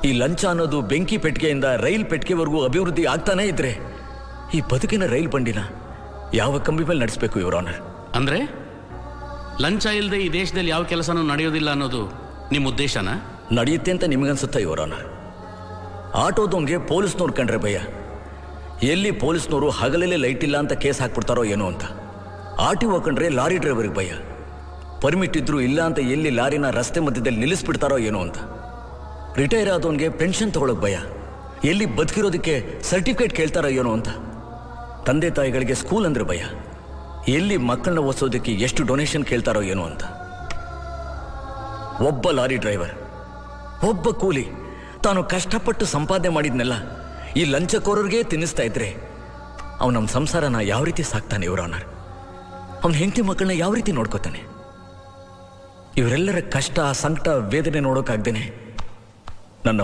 ಈ ಲಂಚ ಅನ್ನೋದು ಬೆಂಕಿ ಪೆಟ್ಟಿಗೆಯಿಂದ ರೈಲ್ ಪೆಟ್ಟಿಗೆವರೆಗೂ ಅಭಿವೃದ್ಧಿ ಆಗ್ತಾನೇ ಇದ್ರೆ ಈ ಬದುಕಿನ ರೈಲ್ ಬಂಡಿನ ಯಾವ ಕಂಬಿ ಮೇಲೆ ನಡೆಸಬೇಕು ಯುವರ್ ಆನರ್? ಅಂದ್ರೆ ಲಂಚ ಇಲ್ಲದೆ ಈ ದೇಶದಲ್ಲಿ ಯಾವ ಕೆಲಸನೂ ನಡೆಯೋದಿಲ್ಲ ಅನ್ನೋದು ನಿಮ್ಮ ಉದ್ದೇಶನಾ? ನಡೆಯುತ್ತೆ ಅಂತ ನಿಮಗನ್ಸುತ್ತಾ ಯುವರ್ ಆನರ್? ಆಟೋದವನಿಗೆ ಪೊಲೀಸ್ನವ್ರು ಕಂಡ್ರೆ ಭಯ. ಎಲ್ಲಿ ಪೊಲೀಸ್ನವರು ಹಗಲಲ್ಲೇ ಲೈಟ್ ಇಲ್ಲ ಅಂತ ಕೇಸ್ ಹಾಕ್ಬಿಡ್ತಾರೋ ಏನೋ ಅಂತ. RTO ಕಂಡ್ರೆ ಲಾರಿ ಡ್ರೈವರ್ಗೆ ಭಯ. ಪರ್ಮಿಟ್ ಇದ್ರೂ ಇಲ್ಲ ಅಂತ ಎಲ್ಲಿ ಲಾರಿನ ರಸ್ತೆ ಮಧ್ಯದಲ್ಲಿ ನಿಲ್ಲಿಸ್ಬಿಡ್ತಾರೋ ಏನೋ ಅಂತ. ರಿಟೈರ್ ಆದವನಿಗೆ ಪೆನ್ಷನ್ ತಗೊಳಕ್ ಭಯ. ಎಲ್ಲಿ ಬದುಕಿರೋದಕ್ಕೆ ಸರ್ಟಿಫಿಕೇಟ್ ಕೇಳ್ತಾರೋ ಏನೋ ಅಂತ. ತಂದೆ ತಾಯಿಗಳಿಗೆ ಸ್ಕೂಲ್ ಅಂದ್ರೆ ಭಯ. ಎಲ್ಲಿ ಮಕ್ಕಳನ್ನ ಓದಿಸೋದಕ್ಕೆ ಎಷ್ಟು ಡೊನೇಷನ್ ಕೇಳ್ತಾರೋ ಏನೋ ಅಂತ. ಒಬ್ಬ ಲಾರಿ ಡ್ರೈವರ್, ಒಬ್ಬ ಕೂಲಿ ತಾನು ಕಷ್ಟಪಟ್ಟು ಸಂಪಾದನೆ ಮಾಡಿದ್ನೆಲ್ಲ ಈ ಲಂಚಕೋರರಿಗೆ ತಿನ್ನಿಸ್ತಾ ಇದ್ರೆ ಅವನು ನಮ್ಮ ಸಂಸಾರನ ಯಾವ ರೀತಿ ಸಾಕ್ತಾನೆ ಯುವರ್ ಆನರ್? ಅವನ ಹೆಂಡತಿ ಮಕ್ಕಳನ್ನ ಯಾವ ರೀತಿ ನೋಡ್ಕೋತಾನೆ? ಇವರೆಲ್ಲರ ಕಷ್ಟ, ಸಂಕಟ, ವೇದನೆ ನೋಡೋಕ್ಕಾಗ್ದೇನೆ ನನ್ನ